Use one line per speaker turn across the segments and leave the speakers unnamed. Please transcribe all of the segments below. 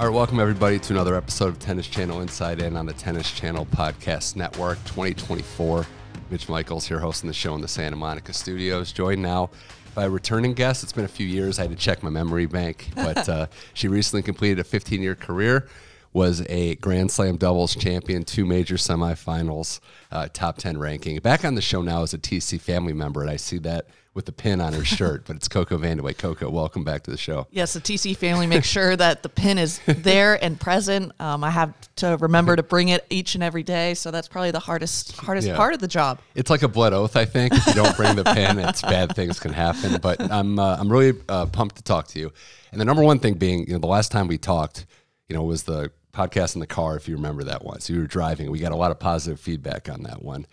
All right, welcome everybody to another episode of Tennis Channel Inside In on the Tennis Channel Podcast Network 2024. Mitch Michals here hosting the show in the Santa Monica studios. Joined now by a returning guest. It's been a few years. I had to check my memory bank, but she recently completed a 15-year career, was a Grand Slam doubles champion, 2 major semifinals, top 10 ranking. Back on the show now as a TC family member, and I see that with the pin on her shirt, but it's CoCo Vandeweghe. CoCo, welcome back to the show.
Yes, the TC family makes sure that the pin is there and present. I have to remember to bring it each and every day, so that's probably the hardest part of the job.
It's like a blood oath, I think. If you don't bring the pin, it's bad things can happen. But I'm really pumped to talk to you. And the number one thing being, the last time we talked, was the podcast in the car, if you remember that one. So you were driving. We got a lot of positive feedback on that one.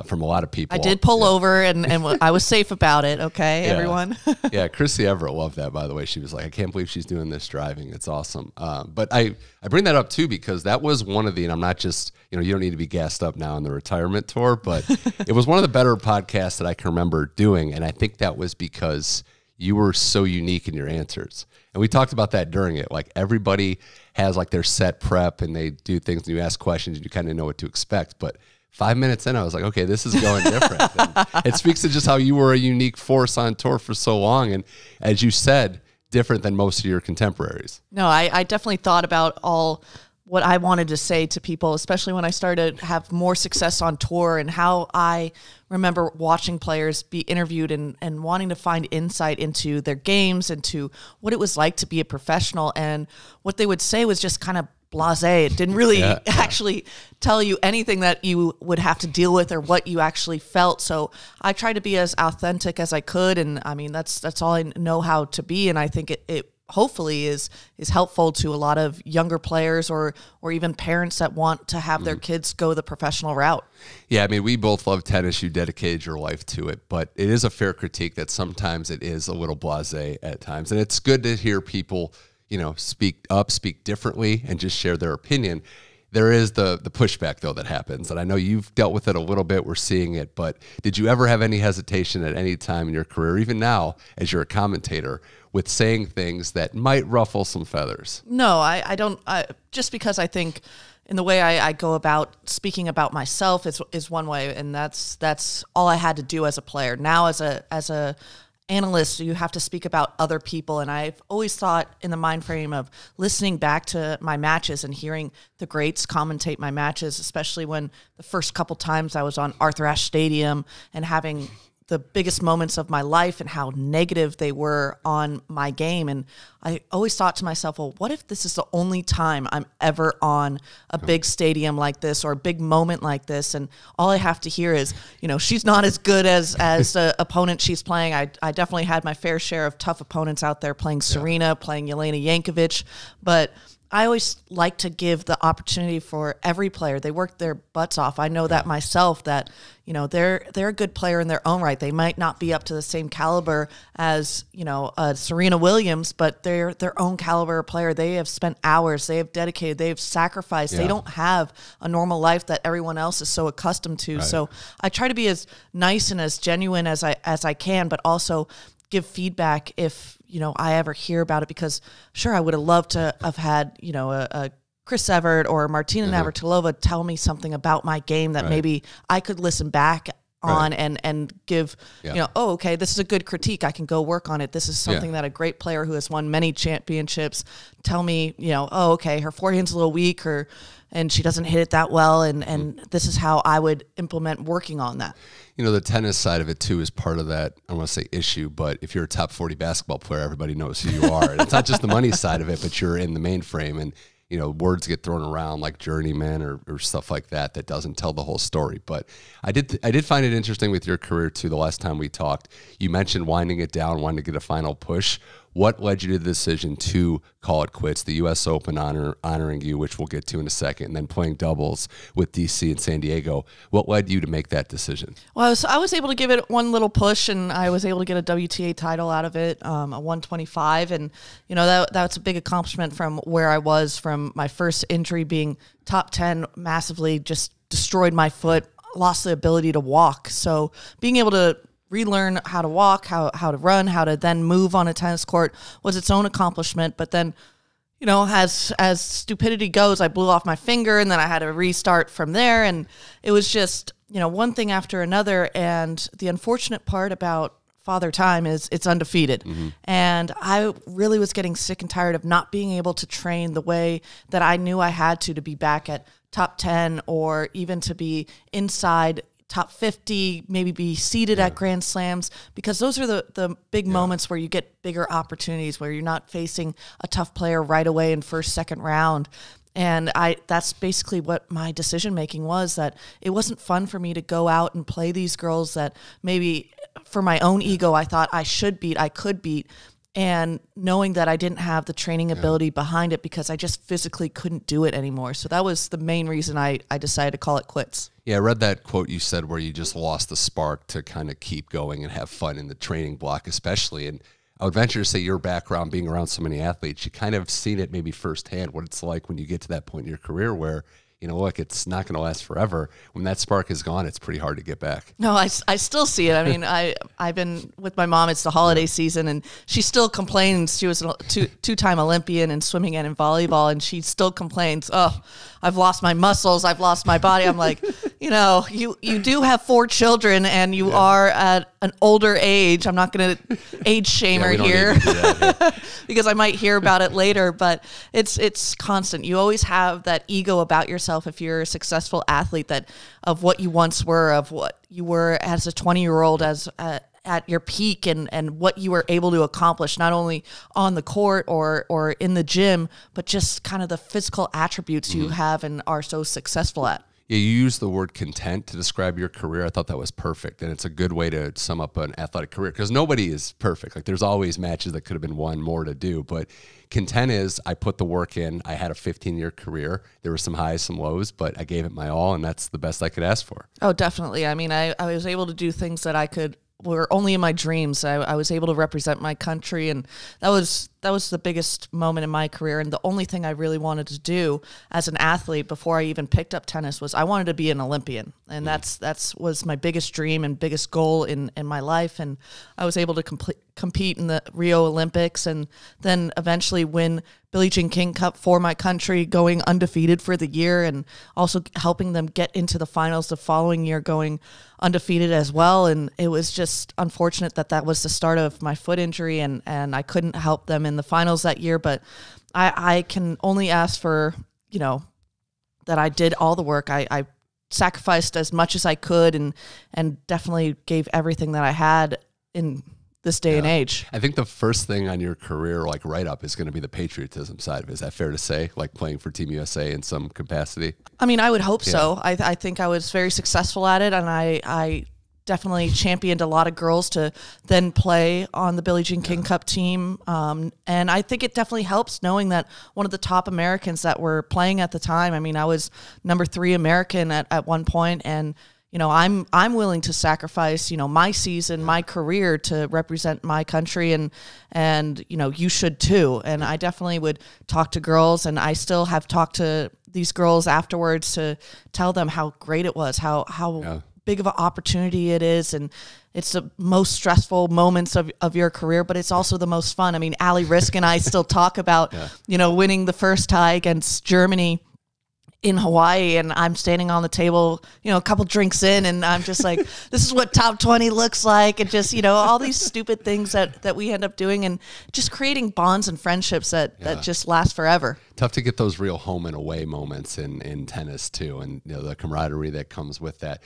From a lot of people.
I did pull over and I was safe about it. Okay, everyone.
Yeah, Chrissy Everett loved that, by the way. She was like, I can't believe she's doing this driving. It's awesome. But I bring that up too because that was one of the, and I'm not just, you don't need to be gassed up now on the retirement tour, but it was one of the better podcasts that I can remember doing. And I think that was because you were so unique in your answers. And we talked about that during it. Like everybody has like their set prep and they do things and you ask questions and you kind of know what to expect. But 5 minutes in, I was like, okay, this is going different. And it speaks to just how you were a unique force on tour for so long. And as you said, different than most of your contemporaries.
No, I definitely thought about all what I wanted to say to people, especially when I started to have more success on tour and how I remember watching players be interviewed and wanting to find insight into their games, into what it was like to be a professional. And what they would say was just kind of blasé. It didn't really actually tell you anything that you would have to deal with or what you actually felt. So I tried to be as authentic as I could. And I mean, that's all I know how to be. And I think it hopefully is helpful to a lot of younger players or even parents that want to have their kids go the professional route.
Yeah, I mean, we both love tennis. You dedicated your life to it, but it is a fair critique that sometimes it is a little blasé at times. And it's good to hear people speak up, speak differently, and just share their opinion. There is the pushback, though, that happens. And I know you've dealt with it a little bit. We're seeing it. But did you ever have any hesitation at any time in your career, even now as you're a commentator, with saying things that might ruffle some feathers?
No, I don't. Just because I think in the way I go about speaking about myself is one way, and that's all I had to do as a player. Now as a analyst, you have to speak about other people, and I've always thought in the mind frame of listening back to my matches and hearing the greats commentate my matches, especially when the first couple times I was on Arthur Ashe Stadium and having the biggest moments of my life and how negative they were on my game. And I always thought to myself, well, what if this is the only time I'm ever on a big stadium like this or a big moment like this? And all I have to hear is, she's not as good as the opponent she's playing. I definitely had my fair share of tough opponents out there playing Serena, playing Jelena Jankovic, but I always like to give the opportunity for every player. They work their butts off. I know that myself, that they're a good player in their own right. They might not be up to the same caliber as Serena Williams, but they're their own caliber player. They have spent hours. They have dedicated. They have sacrificed. Yeah. They don't have a normal life that everyone else is so accustomed to. Right. So I try to be as nice and as genuine as I can, but also give feedback if I ever hear about it, because sure, I would have loved to have had a Chris Evert or Martina Navratilova tell me something about my game that maybe I could listen back on and give okay, this is a good critique, I can go work on it. This is something that a great player who has won many championships tell me, okay, her forehand's a little weak and she doesn't hit it that well, and this is how I would implement working on that.
The tennis side of it, too, is part of that, I don't want to say issue, but if you're a top 40 basketball player, everybody knows who you are. And it's not just the money side of it, but you're in the mainframe, and words get thrown around like journeyman or stuff like that doesn't tell the whole story. But I did find it interesting with your career, too, the last time we talked. You mentioned winding it down, wanting to get a final push. What led you to the decision to call it quits? The U.S. Open honoring you, which we'll get to in a second, and then playing doubles with D.C. and San Diego. What led you to make that decision?
Well, I was able to give it one little push, and I was able to get a WTA title out of it, a 125, and that's a big accomplishment from where I was from my first injury, being top 10, massively just destroyed my foot, lost the ability to walk. So being able to relearn how to walk, how to run, how to then move on a tennis court was its own accomplishment. But then, as stupidity goes, I blew off my finger and then I had to restart from there. And it was just, one thing after another. And the unfortunate part about Father Time is it's undefeated. And I really was getting sick and tired of not being able to train the way that I knew I had to be back at top 10 or even to be inside top 50, maybe be seated at Grand Slams, because those are the big moments where you get bigger opportunities, where you're not facing a tough player right away in first, second round. And that's basically what my decision making was, that it wasn't fun for me to go out and play these girls that maybe for my own ego I thought I should beat, I could beat, and knowing that I didn't have the training ability behind it because I just physically couldn't do it anymore. So that was the main reason I decided to call it quits.
Yeah, I read that quote you said where you just lost the spark to kind of keep going and have fun in the training block especially. And I would venture to say your background, being around so many athletes, you kind of seen it maybe firsthand, what it's like when you get to that point in your career where, look, it's not going to last forever. When that spark is gone, it's pretty hard to get back.
No, I still see it. I mean, I've been with my mom. It's the holiday season, and she still complains. She was a two-time Olympian in swimming and in volleyball, and she still complains, oh, I've lost my muscles. I've lost my body. I'm like, you do have 4 children, and you are at an older age. I'm not going to age shame her here because I might hear about it later, but it's constant. You always have that ego about yourself if you're a successful athlete, that of what you once were, of what you were as a 20-year-old, as at your peak, and what you were able to accomplish, not only on the court or in the gym, but just kind of the physical attributes you have and are so successful at.
Yeah, you used the word content to describe your career. I thought that was perfect, and it's a good way to sum up an athletic career because nobody is perfect. Like, there's always matches that could have been one more to do, but content is I put the work in. I had a 15-year career. There were some highs, some lows, but I gave it my all, and that's the best I could ask for.
Oh, definitely. I mean, I was able to do things that were only in my dreams. I was able to represent my country, and that was the biggest moment in my career. And the only thing I really wanted to do as an athlete before I even picked up tennis was I wanted to be an Olympian, and that's was my biggest dream and biggest goal in my life. And I was able to compete in the Rio Olympics, and then eventually win Billie Jean King Cup for my country, going undefeated for the year, and also helping them get into the finals the following year, going undefeated as well. And it was just unfortunate that was the start of my foot injury, and I couldn't help them in the finals that year. But I can only ask for, that I did all the work. I sacrificed as much as I could, and definitely gave everything that I had in this day and age.
I think the first thing on your career, like write up, is going to be the patriotism side of it. Is that fair to say? Like playing for Team USA in some capacity?
I mean, I would hope so. I think I was very successful at it, and I definitely championed a lot of girls to then play on the Billie Jean King Cup team. And I think it definitely helps knowing that one of the top Americans that were playing at the time, I mean, I was number 3 American at one point, and I'm willing to sacrifice, my season, my career to represent my country, and you should too. And I definitely would talk to girls, and I still have talked to these girls afterwards to tell them how great it was, how big of an opportunity it is. And it's the most stressful moments of your career, but it's also the most fun. I mean, Allie Risk and I still talk about, winning the first tie against Germany in Hawaii, and I'm standing on the table, a couple drinks in, and I'm just like, this is what top 20 looks like. And just, all these stupid things that we end up doing, and just creating bonds and friendships that just last forever.
Tough to get those real home and away moments in tennis too, and the camaraderie that comes with that,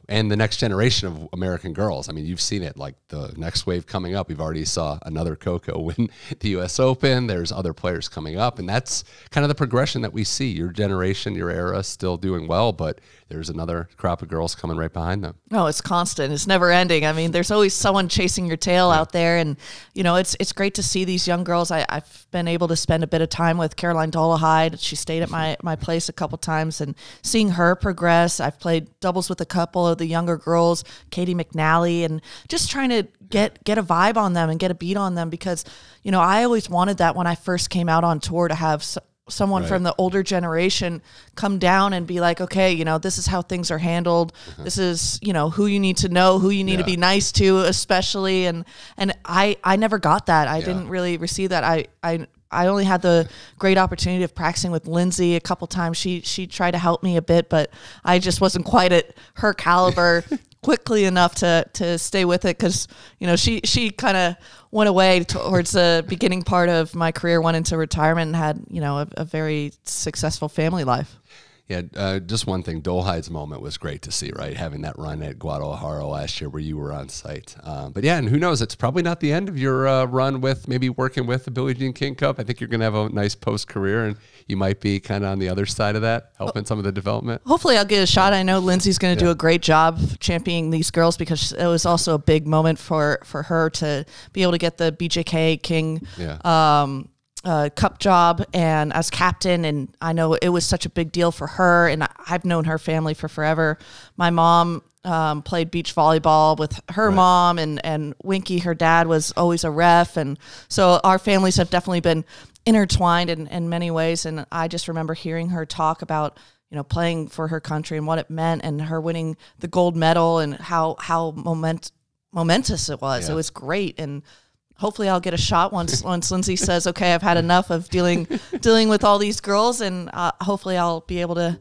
and the next generation of American girls. I mean, you've seen it, like the next wave coming up. We've already saw another CoCo win the U.S. Open. There's other players coming up, and that's kind of the progression that we see. Your generation, your era, still doing well, but there's another crop of girls coming right behind them.
Oh, it's constant. It's never ending. I mean, there's always someone chasing your tail out there, and it's great to see these young girls. I've been able to spend a bit of time with Caroline Dolehide. She stayed at my place a couple times, and seeing her progress. I've played doubles with a couple of the younger girls, Katie McNally, and just trying to get a vibe on them and get a beat on them, because I always wanted that when I first came out on tour, to have someone from the older generation come down and be like, okay, this is how things are handled. This is, who you need to know, who you need to be nice to, especially. And I never got that. I didn't really receive that. I I only had the great opportunity of practicing with Lindsay a couple times. She tried to help me a bit, but I just wasn't quite at her caliber quickly enough to stay with it, because she kind of went away towards the beginning part of my career, went into retirement, and had a very successful family life.
Yeah, just one thing, Dolheid's moment was great to see, right? Having that run at Guadalajara last year where you were on site. But yeah, and who knows, it's probably not the end of your run with maybe working with the Billie Jean King Cup. I think you're going to have a nice post-career, and you might be kind of on the other side of that, helping some of the development.
Hopefully I'll get a shot. I know Lindsay's going to do a great job championing these girls, because it was also a big moment for her to be able to get the BJK King Cup job and as captain, and I know it was such a big deal for her, and I've known her family for forever. My mom played beach volleyball with her mom, and Winky, her dad, was always a ref, and so our families have definitely been intertwined in many ways. And I just remember hearing her talk about playing for her country and what it meant, and her winning the gold medal, and how momentous it was. It was great, and hopefully I'll get a shot once Lindsay says, okay, I've had enough of dealing with all these girls, and hopefully I'll be able to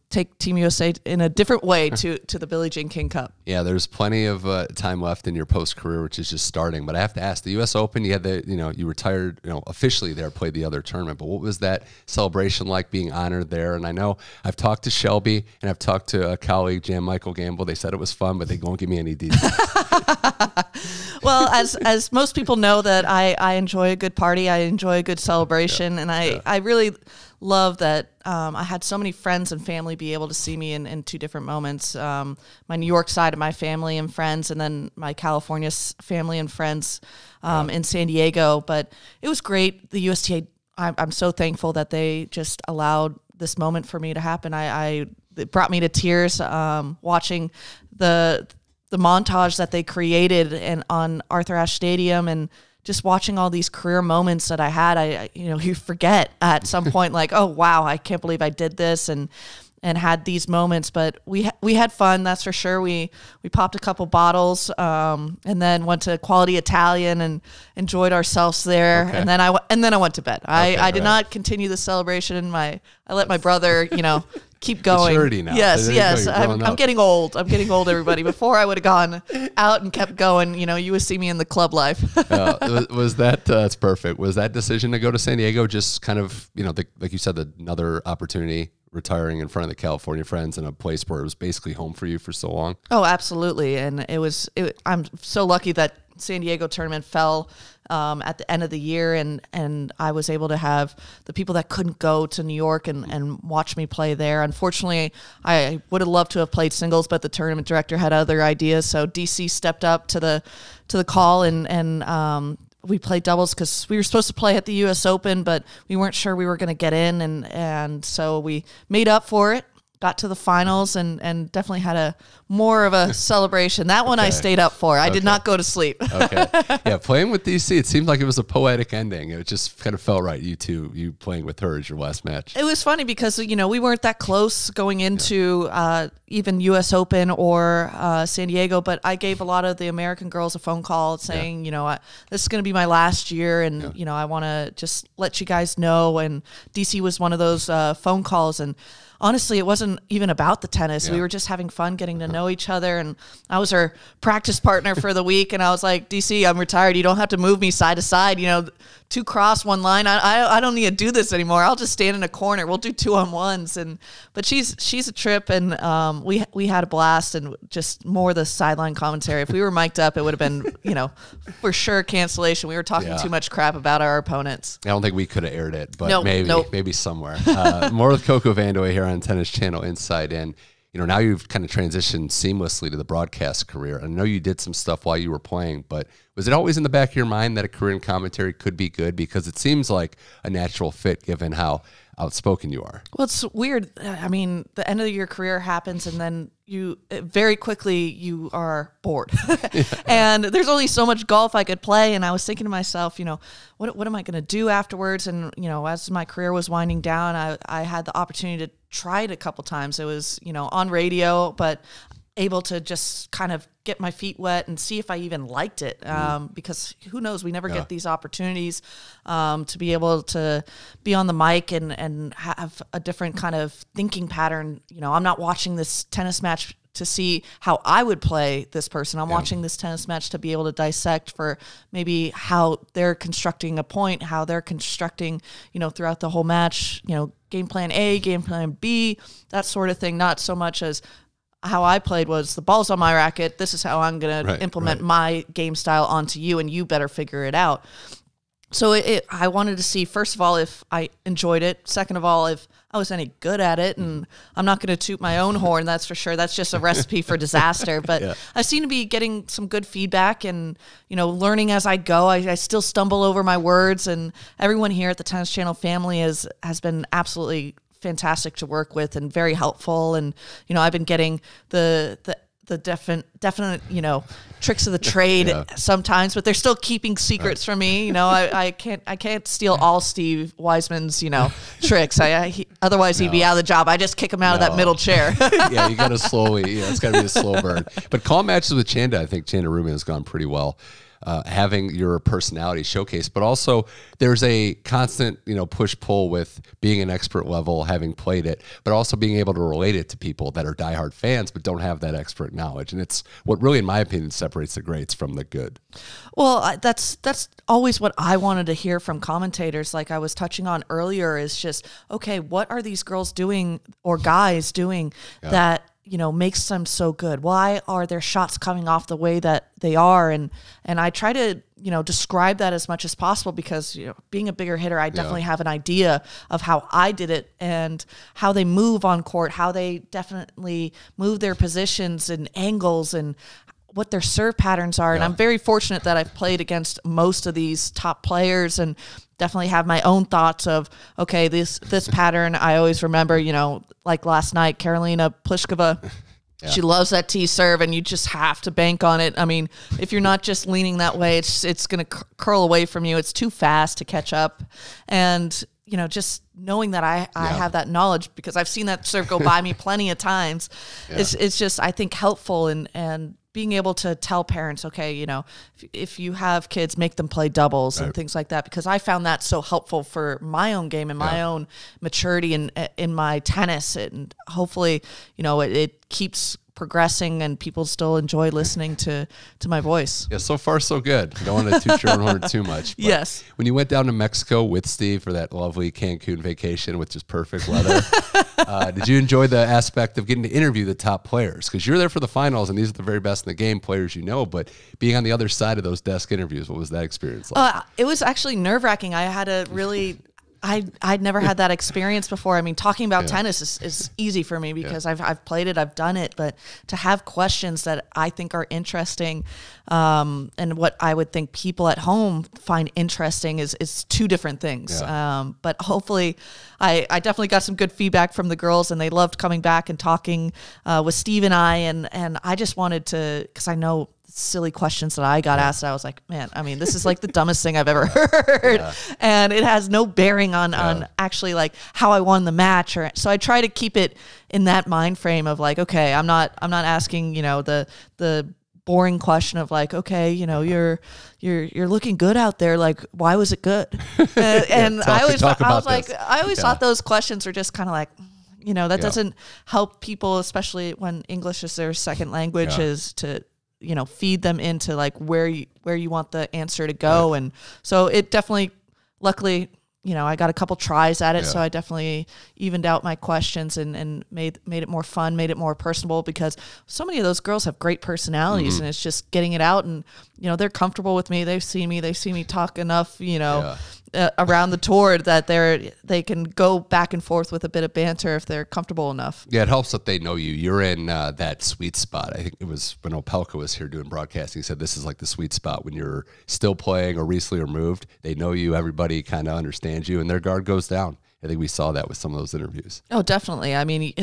take Team USA in a different way to the Billie Jean King Cup.
Yeah, there's plenty of time left in your post-career, which is just starting. But I have to ask, the U.S. Open, you had you retired, officially there, played the other tournament. But what was that celebration like, being honored there? And I know I've talked to Shelby, and I've talked to a colleague, Jan Michael Gamble. They said it was fun, but they won't give me any details.
Well, as most people know, that I enjoy a good party, I enjoy a good celebration, and I really love that I had so many friends and family be able to see me in two different moments. My New York side of my family and friends, and then my California family and friends in San Diego. But it was great. The USTA, I'm so thankful that they just allowed this moment for me to happen. It brought me to tears watching the montage that they created on Arthur Ashe Stadium, and just watching all these career moments that I had. You forget at some point, like, oh wow, I can't believe I did this, and had these moments. But we had fun, that's for sure. We popped a couple bottles, and then went to Quality Italian and enjoyed ourselves there. Okay. And then I went to bed. I did not continue the celebration. I let my brother, keep going.
Maturity now.
Yes. I'm getting old. Everybody. Before I would have gone out and kept going. You would see me in the club life.
Was that that's perfect? Was that decision to go to San Diego just kind of like you said, another opportunity, retiring in front of the California friends in a place where it was basically home for you for so long?
Oh, absolutely. And I'm so lucky that San Diego tournament fell at the end of the year, and I was able to have the people that couldn't go to New York and watch me play there. Unfortunately, I would have loved to have played singles, but the tournament director had other ideas, so DC stepped up to the call, and we played doubles because we were supposed to play at the U.S. Open, but we weren't sure we were going to get in, and so we made up for it. Got to the finals, and definitely had more of a celebration. That one I stayed up for. I did not go to sleep.
Okay. Yeah, playing with DC, it seemed like it was a poetic ending. It just kind of felt right. You playing with her as your last match.
It was funny because, we weren't that close going into even U.S. Open or San Diego, but I gave a lot of the American girls a phone call saying, this is going to be my last year, and, I want to just let you guys know. And DC was one of those phone calls, and honestly, it wasn't even about the tennis. We were just having fun getting to know each other. And I was her practice partner for the week. And I was like, DC, I'm retired. You don't have to move me side to side. 2 cross, 1 line. I don't need to do this anymore. I'll just stand in a corner. We'll do 2-on-1s. But she's a trip, and we had a blast, and just more the sideline commentary. If we were mic'd up, it would have been, for sure cancellation. We were talking too much crap about our opponents.
I don't think we could have aired it, but maybe somewhere. More with CoCo Vandeweghe here on Tennis Channel Inside In. Now you've kind of transitioned seamlessly to the broadcast career. I know you did some stuff while you were playing, but was it always in the back of your mind that a career in commentary could be good? Because it seems like a natural fit given how outspoken you are.
Well, it's weird. I mean, the end of your career happens, and then you very quickly you are bored. And there's only so much golf I could play, and I was thinking to myself, what am I going to do afterwards? And as my career was winding down, I had the opportunity to try it a couple times. It was on radio, but able to just kind of get my feet wet and see if I even liked it. Because who knows, we never get these opportunities to be able to be on the mic and have a different kind of thinking pattern. You know, I'm not watching this tennis match to see how I would play this person. I'm watching this tennis match to be able to dissect for maybe how they're constructing a point, how they're constructing, you know, throughout the whole match, you know, game plan A, game plan B, that sort of thing. Not so much as how I played was the ball's on my racket. This is how I'm going to implement my game style onto you, and you better figure it out. So I wanted to see, first of all, if I enjoyed it. Second of all, if I was any good at it. And I'm not going to toot my own horn, that's for sure. That's just a recipe for disaster. But I seem to be getting some good feedback and, you know, learning as I go. I still stumble over my words, and everyone here at the Tennis Channel family has been absolutely fantastic to work with and very helpful. And, you know, I've been getting the definite, you know, tricks of the trade sometimes, but they're still keeping secrets from me. You know, I can't steal all Steve Wiseman's, you know, tricks. Otherwise he'd be out of the job. I just kick him out of that middle chair. Yeah,
you got to slowly, it's got to be a slow burn. But call matches with Chanda, I think Chanda Rubin has gone pretty well. Having your personality showcased, but also there's a constant, you know, push-pull with being an expert level, having played it, but also being able to relate it to people that are diehard fans but don't have that expert knowledge. And it's what really, in my opinion, separates the greats from the good.
Well, that's always what I wanted to hear from commentators, like I was touching on earlier, is just, okay, what are these girls doing or guys doing that, you know, makes them so good? Why are their shots coming off the way that they are? And I try to, you know, describe that as much as possible, because, you know, being a bigger hitter, I definitely have an idea of how I did it and how they move on court, how they definitely move their positions and angles and what their serve patterns are. And I'm very fortunate that I've played against most of these top players and definitely have my own thoughts of, okay, this pattern, I always remember, you know, like last night, Karolina Pliskova, she loves that T serve, and you just have to bank on it. I mean, if you're not just leaning that way, it's going to curl away from you. It's too fast to catch up. And, you know, just knowing that I have that knowledge, because I've seen that serve go by me plenty of times, it's just, I think, helpful. And being able to tell parents, okay, you know, if you have kids, make them play doubles and things like that, because I found that so helpful for my own game and my own maturity in my tennis. And hopefully, you know, it keeps progressing and people still enjoy listening to my voice.
Yeah, so far so good. You don't want to toot your own horn too much. But
yes.
When you went down to Mexico with Steve for that lovely Cancun vacation with just perfect weather, did you enjoy the aspect of getting to interview the top players? Because you're there for the finals, and these are the very best in the game, players you know, but being on the other side of those desk interviews, what was that experience like?
It was actually nerve-wracking. I had a really... I'd never had that experience before. I mean, talking about tennis is easy for me because I've played it, I've done it, but to have questions that I think are interesting and what I would think people at home find interesting is two different things. But hopefully I definitely got some good feedback from the girls, and they loved coming back and talking with Steve and I, and I just wanted to, because I know silly questions that I got asked. I was like, man, I mean, this is like the dumbest thing I've ever heard. And it has no bearing on actually like how I won the match. So I try to keep it in that mind frame of like, okay, I'm not asking, you know, the boring question of like, okay, you know, you're looking good out there. Like, why was it good? And I always thought those questions are just kind of like, you know, that doesn't help people, especially when English is their second language, is to, you know, feed them into like where you want the answer to go. And so it definitely, luckily, you know, I got a couple tries at it. So I definitely evened out my questions and made it more fun, made it more personable, because so many of those girls have great personalities and it's just getting it out. And, you know, they're comfortable with me. They see me talk enough, you know, around the tour that they can go back and forth with a bit of banter if they're comfortable enough. Yeah,
it helps that they know you. You're in that sweet spot. I think it was when Opelka was here doing broadcasting, he said this is like the sweet spot when you're still playing or recently removed. They know you, everybody kind of understands you, and their guard goes down. I think we saw that with some of those interviews.
Oh, definitely. I mean,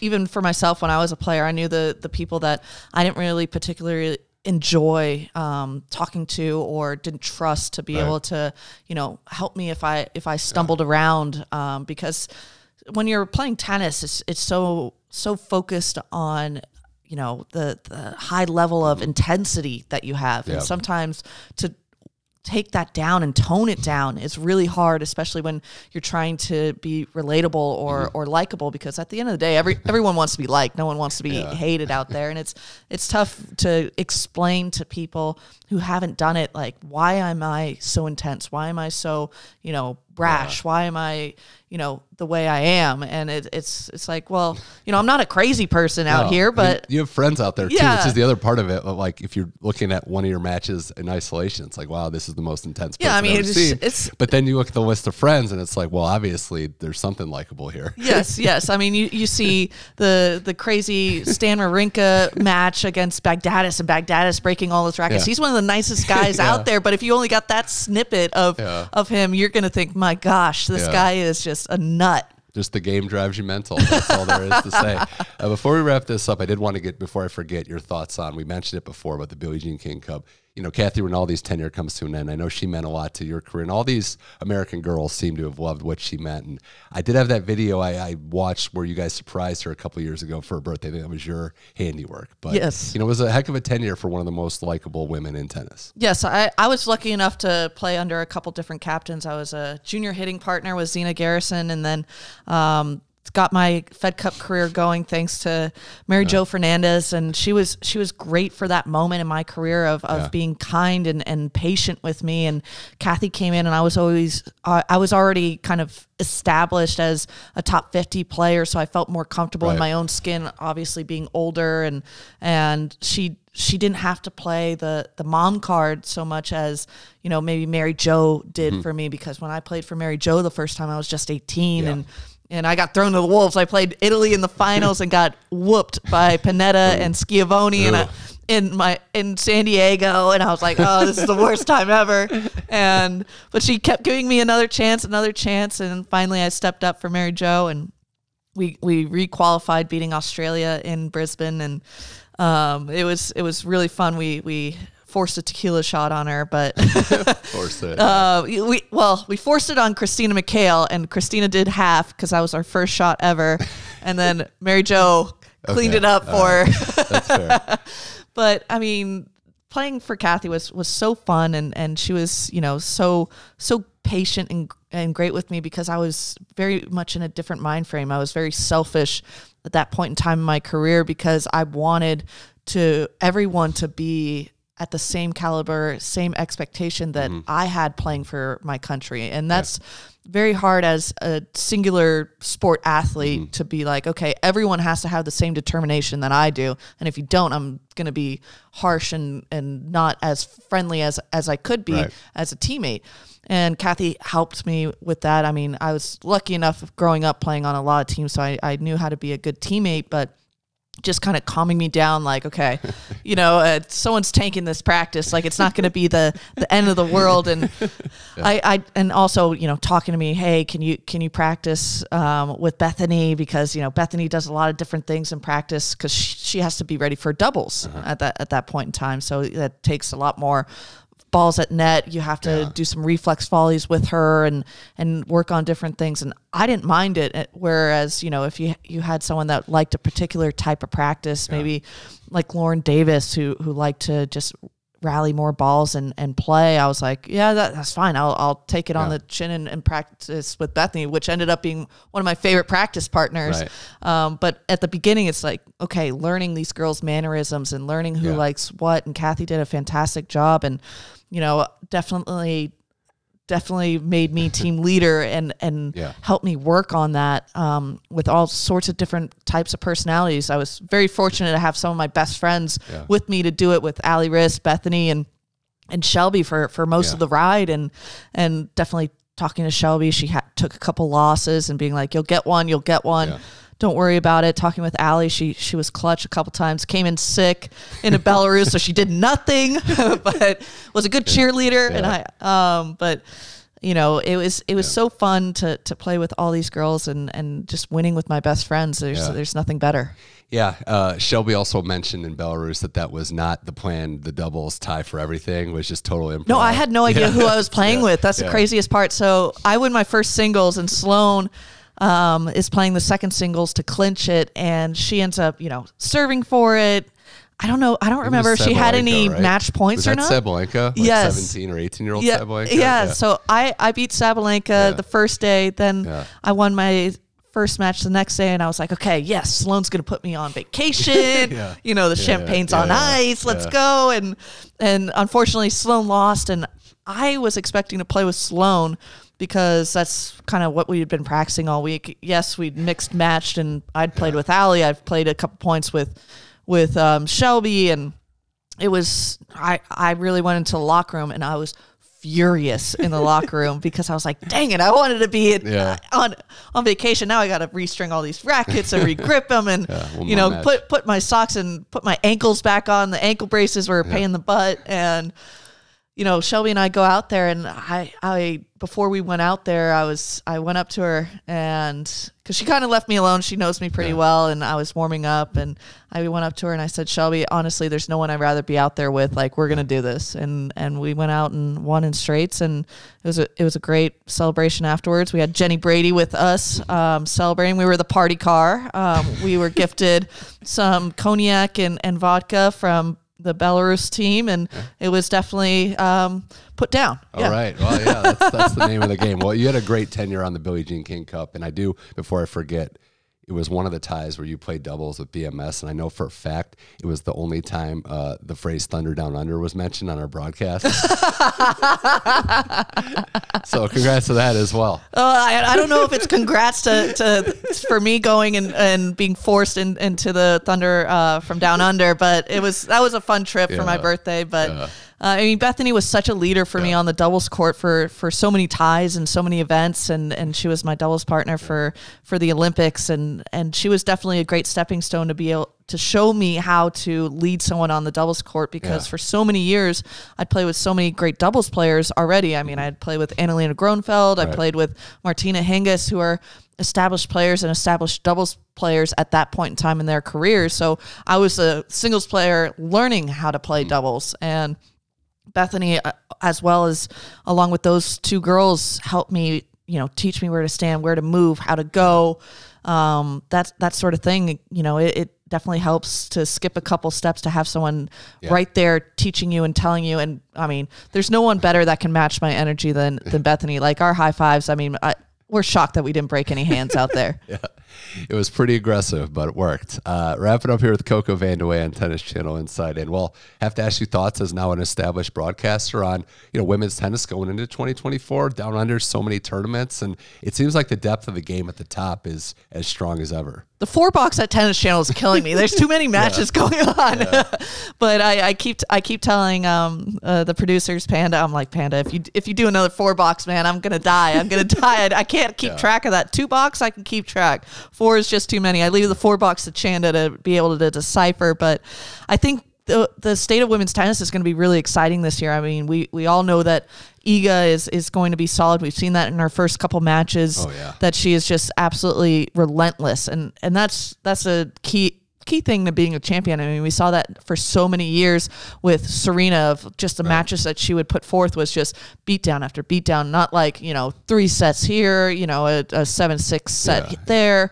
even for myself, when I was a player, I knew the people that I didn't really particularly enjoy talking to or didn't trust to be able to, you know, help me if I stumbled around, because when you're playing tennis, it's so focused on the high level of intensity that you have. And sometimes to take that down and tone it down is really hard, especially when you're trying to be relatable or likable, because at the end of the day, everyone wants to be liked. No one wants to be hated out there. And it's tough to explain to people who haven't done it, like, why am I so intense? Why am I so, brash? Why am I, the way I am? And it's like, well, I'm not a crazy person out here, but
you have friends out there too, which is the other part of it. Like, if you're looking at one of your matches in isolation, it's like, wow, this is the most intense person I've ever seen. But then you look at the list of friends and it's like, well, obviously there's something likable here.
Yes. I mean, you see the crazy Stan Wawrinka match against Baghdadis, and Baghdadis breaking all his rackets. He's one of the nicest guys out there, but if you only got that snippet of him, you're going to think, my gosh, this guy is just a nut.
Just the game drives you mental. That's all there is to say. Before we wrap this up, I did want to get, before I forget, your thoughts on, we mentioned it before, about the Billie Jean King Cup. Kathy Rinaldi's tenure comes to an end. I know she meant a lot to your career, and all these American girls seem to have loved what she meant. And I did have that video I watched where you guys surprised her a couple years ago for her birthday. I think that was your handiwork. But, it was a heck of a tenure for one of the most likable women in tennis.
Yes, I was lucky enough to play under a couple different captains. I was a junior hitting partner with Zina Garrison, and then got my Fed Cup career going thanks to Mary Jo Fernandez, and she was great for that moment in my career of being kind and patient with me. And Kathy came in, and I was already kind of established as a top 50 player, so I felt more comfortable in my own skin, obviously being older, and she didn't have to play the mom card so much as, maybe Mary Jo did for me, because when I played for Mary Jo the first time, I was just 18 and I got thrown to the wolves. I played Italy in the finals and got whooped by Panetta and Schiavone in San Diego, and I was like, oh, this is the worst time ever. But she kept giving me another chance, and finally I stepped up for Mary Jo, and we re-qualified, beating Australia in Brisbane, and it was really fun. We forced a tequila shot on her, but
forced it.
We forced it on Christina McHale, and Christina did half because that was our first shot ever, and then Mary Jo cleaned it up for her.
That's fair.
But I mean, playing for Kathy was so fun, and she was so patient and great with me, because I was very much in a different mind frame. I was very selfish at that point in time in my career, because I wanted everyone to be at the same caliber, same expectation that I had playing for my country. And that's very hard as a singular sport athlete to be like, okay, everyone has to have the same determination that I do. And if you don't, I'm going to be harsh and not as friendly as I could be as a teammate. And Kathy helped me with that. I mean, I was lucky enough growing up playing on a lot of teams, so I knew how to be a good teammate, but just kind of calming me down, like, okay, someone's tanking this practice, like it's not going to be the end of the world. And I and also, talking to me, hey, can you practice with Bethany, because Bethany does a lot of different things in practice, because she has to be ready for doubles at that point in time, so that takes a lot more balls at net. You have to do some reflex volleys with her and work on different things. And I didn't mind it. Whereas, if you had someone that liked a particular type of practice, maybe like Lauren Davis, who liked to just rally more balls and play, I was like, yeah, that's fine. I'll take it on the chin and practice with Bethany, which ended up being one of my favorite practice partners. But at the beginning, it's like, okay, learning these girls' mannerisms and learning who likes what. And Kathy did a fantastic job, and definitely made me team leader and helped me work on that with all sorts of different types of personalities. I was very fortunate to have some of my best friends with me to do it, with Allie Riss, Bethany, and Shelby for most of the ride. And definitely talking to Shelby, she took a couple losses and being like, you'll get one. Yeah. Don't worry about it. Talking with Allie, she was clutch a couple times, came in sick in Belarus, so she did nothing, but was a good cheerleader. And it was so fun to play with all these girls and just winning with my best friends. There's nothing better.
Yeah. Shelby also mentioned in Belarus that was not the plan. The doubles tie for everything was just total improv.
No, I had no idea who I was playing with. That's the craziest part. So I win my first singles, and Sloane is playing the second singles to clinch it, and she ends up, serving for it. I don't know. I don't remember if she had any match points or not.
Sabalenka? Like
yes.
17 or 18-year-old
yeah.
Sabalenka?
Yeah. So I beat Sabalenka the first day. Then I won my first match the next day, and I was like, okay, yes, Sloane's going to put me on vacation. The champagne's on ice. Let's go. And unfortunately, Sloane lost, and I was expecting to play with Sloane because that's kind of what we had been practicing all week. Yes, we'd mixed matched, and I'd played with Allie. I've played a couple points with Shelby, and it was I really went into the locker room, and I was furious in the locker room because I was like, dang it, I wanted to be on vacation. Now I got to restring all these rackets and regrip them, and put my socks and put my ankles back on. The ankle braces were a pain in the butt, and Shelby and I go out there, and I before we went out there, I went up to her, and because she kind of left me alone, she knows me pretty well, and I was warming up, and I went up to her and I said, Shelby, honestly, there's no one I'd rather be out there with. Like, we're gonna do this, and we went out and won in straights, and it was a great celebration afterwards. We had Jenny Brady with us celebrating. We were the party car. We were gifted some cognac and vodka from the Belarus team, and it was definitely put down.
All right. Well, yeah, that's the name of the game. Well, you had a great tenure on the Billie Jean King Cup, and I do, before I forget, it was one of the ties where you played doubles with BMS, and I know for a fact it was the only time the phrase "Thunder Down Under" was mentioned on our broadcast. So congrats to that as well.
I don't know if it's congrats to for me going and being forced into the Thunder from Down Under, but that was a fun trip for my birthday. But I mean, Bethany was such a leader for me on the doubles court for so many ties and so many events, and she was my doubles partner for the Olympics, and she was definitely a great stepping stone to be able to show me how to lead someone on the doubles court, because for so many years I'd play with so many great doubles players already. I mean, I'd play with Annalena Gronfeld, I played with Martina Hingis, who are established players and established doubles players at that point in time in their careers. So I was a singles player learning how to play doubles, and Bethany, as well as along with those two girls, helped me, teach me where to stand, where to move, how to go, that sort of thing. It definitely helps to skip a couple steps to have someone right there teaching you and telling you. And I mean, there's no one better that can match my energy than Bethany. Like, our high fives, I mean, we're shocked that we didn't break any hands out there.
It was pretty aggressive, but it worked. Wrap it up here with CoCo Vandeweghe on Tennis Channel Inside In. Well, have to ask you thoughts as now an established broadcaster on women's tennis going into 2024. Down under so many tournaments, and it seems like the depth of the game at the top is as strong as ever.
The 4-box at Tennis Channel is killing me. There's too many matches going on. But I keep telling the producers, Panda, I'm like, Panda, if you do another 4-box, man, I'm gonna die. I can't keep track of that. 2-box, I can keep track. 4 is just too many. I leave the 4-box to Chanda to be able to decipher. But I think the state of women's tennis is going to be really exciting this year. I mean, we all know that Iga is going to be solid. We've seen that in her first couple matches. That she is just absolutely relentless, and that's a key thing to being a champion. I mean, we saw that for so many years with Serena, of just the matches that she would put forth was just beat down after beat down, not like 3 sets here, a 7-6 set there.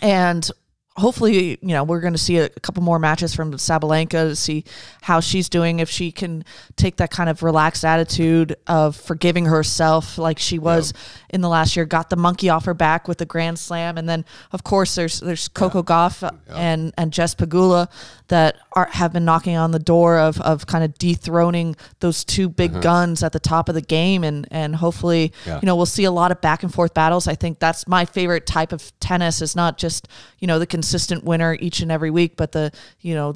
And hopefully, we're going to see a couple more matches from Sabalenka to see how she's doing, if she can take that kind of relaxed attitude of forgiving herself like she was in the last year, got the monkey off her back with the Grand Slam. And then, of course, there's Coco Gauff and Jess Pegula that have been knocking on the door of kind of dethroning those two big guns at the top of the game. And hopefully, we'll see a lot of back and forth battles. I think that's my favorite type of tennis, is not just, the consistent winner each and every week, but the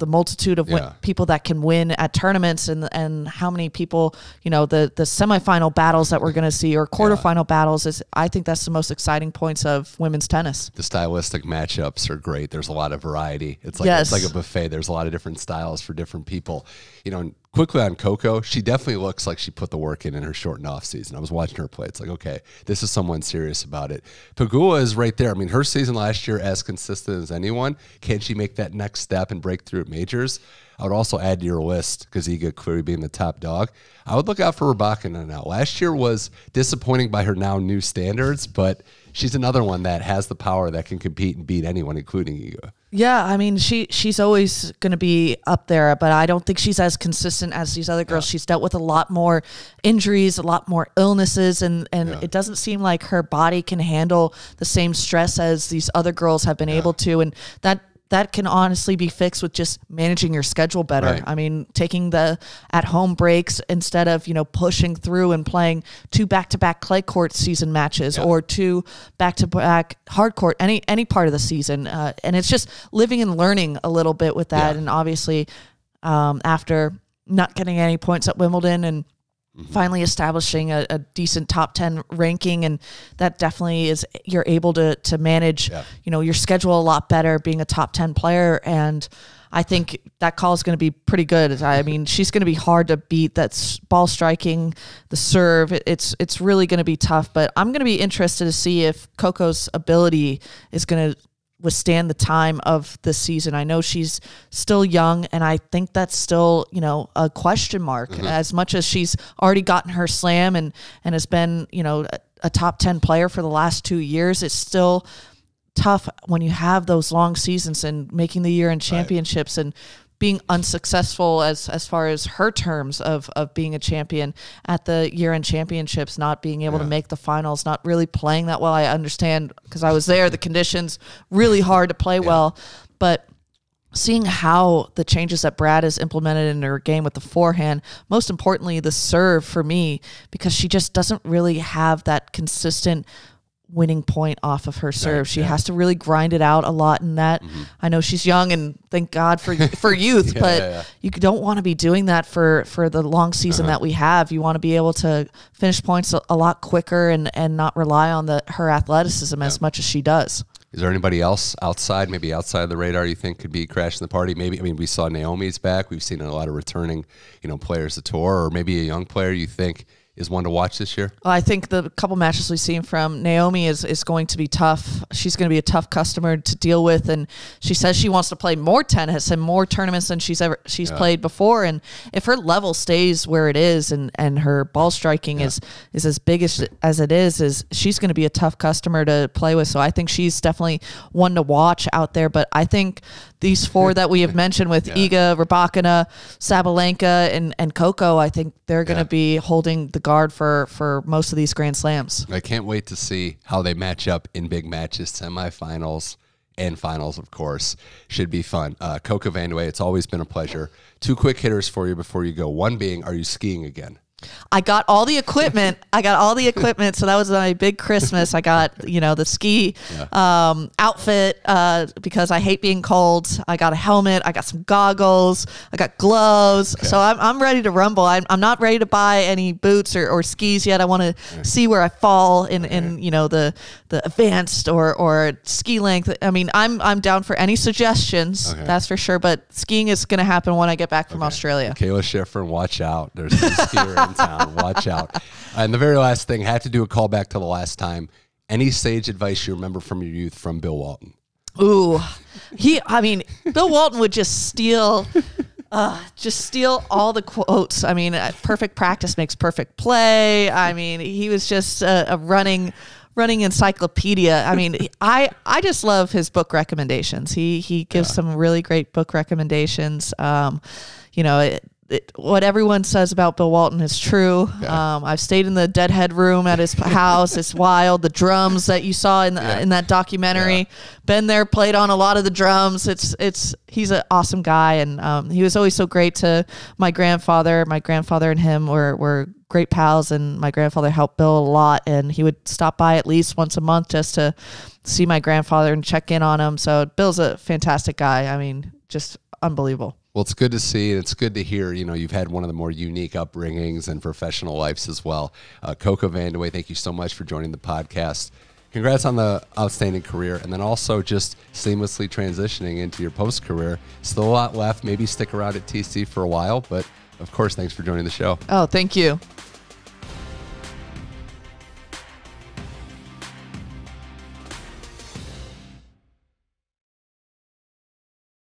multitude of people that can win at tournaments, and how many people, the semifinal battles that we're going to see, or quarterfinal battles, is, I think that's the most exciting points of women's tennis.
The stylistic matchups are great. There's a lot of variety. It's like a buffet. There's a lot of different styles for different people. And quickly on Coco, she definitely looks like she put the work in her shortened off season. I was watching her play. It's like, okay, this is someone serious about it. Pegula is right there. I mean, her season last year, as consistent as anyone. Can she make that next step and break through at majors? I would also add to your list, because Iga clearly being the top dog, I would look out for Rybakina now. Last year was disappointing by her now new standards, but she's another one that has the power that can compete and beat anyone, including Iga.
Yeah, I mean, she's always going to be up there, but I don't think she's as consistent as these other girls. Yeah. She's dealt with a lot more injuries, a lot more illnesses, and it doesn't seem like her body can handle the same stress as these other girls have been able to, and that can honestly be fixed with just managing your schedule better. Right. I mean, taking the at-home breaks instead of, pushing through and playing 2 back-to-back clay court season matches or 2 back-to-back hard court, any part of the season. And it's just living and learning a little bit with that. Yeah. And obviously, after not getting any points at Wimbledon and finally establishing a decent top 10 ranking, and that definitely is, you're able to manage your schedule a lot better being a top 10 player, and I think that call is going to be pretty good. I mean, she's going to be hard to beat. That's ball striking, the serve, it's really going to be tough, but I'm going to be interested to see if CoCo's ability is going to withstand the time of this season. I know she's still young, and I think that's still, a question mark. As much as she's already gotten her slam and has been, a top 10 player for the last 2 years, it's still tough when you have those long seasons and making the year-end championships and being unsuccessful as far as her terms of being a champion at the year-end championships, not being able to make the finals, not really playing that well. I understand, because I was there, the conditions really hard to play well, but seeing how the changes that Brad has implemented in her game with the forehand, most importantly, the serve for me, because she just doesn't really have that consistent winning point off of her serve. Right, she has to really grind it out a lot in that. I know she's young, and thank God for youth, but you don't want to be doing that for the long season that we have. You want to be able to finish points a lot quicker and not rely on her athleticism as much as she does.
Is there anybody else maybe outside the radar you think could be crashing the party? Maybe, I mean, we saw Naomi's back. We've seen a lot of returning, players to tour, or maybe a young player you think is one to watch this year?
Well, I think the couple matches we've seen from Naomi is going to be tough. She's going to be a tough customer to deal with, and she says she wants to play more tennis and more tournaments than she's played before. And if her level stays where it is, and her ball striking is as big as it is she's going to be a tough customer to play with. So I think she's definitely one to watch out there. But I think these 4 that we have mentioned with Iga, Rybakina, Sabalenka, and CoCo, I think they're going to be holding the guard for most of these Grand Slams.
I can't wait to see how they match up in big matches, semifinals and finals, of course. Should be fun. CoCo Vandeweghe, it's always been a pleasure. 2 quick hitters for you before you go. One being, are you skiing again?
I got all the equipment. So that was my big Christmas. I got, the ski outfit because I hate being cold. I got a helmet. I got some goggles. I got gloves. Okay. So I'm ready to rumble. I'm not ready to buy any boots or skis yet. I want to see where I fall in the advanced or ski length. I mean, I'm down for any suggestions. Okay. That's for sure. But skiing is going to happen when I get back from Australia.
Kayla Schiffer, watch out. There's a skier in town. Watch out. And the very last thing, I have to do a callback to the last time. Any sage advice you remember from your youth from Bill Walton?
Ooh, Bill Walton would just steal all the quotes. I mean, perfect practice makes perfect play. I mean, he was just a running encyclopedia. I mean, I just love his book recommendations. He gives some really great book recommendations. What everyone says about Bill Walton is true. Okay. I've stayed in the deadhead room at his house. It's wild. The drums that you saw in that documentary, been there, played on a lot of the drums. He's an awesome guy, and he was always so great to my grandfather. My grandfather and him were great pals, and my grandfather helped Bill a lot, and he would stop by at least once a month just to see my grandfather and check in on him. So Bill's a fantastic guy. I mean, just unbelievable.
Well, it's good to see. It's good to hear, you've had one of the more unique upbringings and professional lives as well. CoCo Vandeweghe, thank you so much for joining the podcast. Congrats on the outstanding career, and then also just seamlessly transitioning into your post-career. Still a lot left. Maybe stick around at TC for a while, but of course, thanks for joining the show.
Oh, thank you.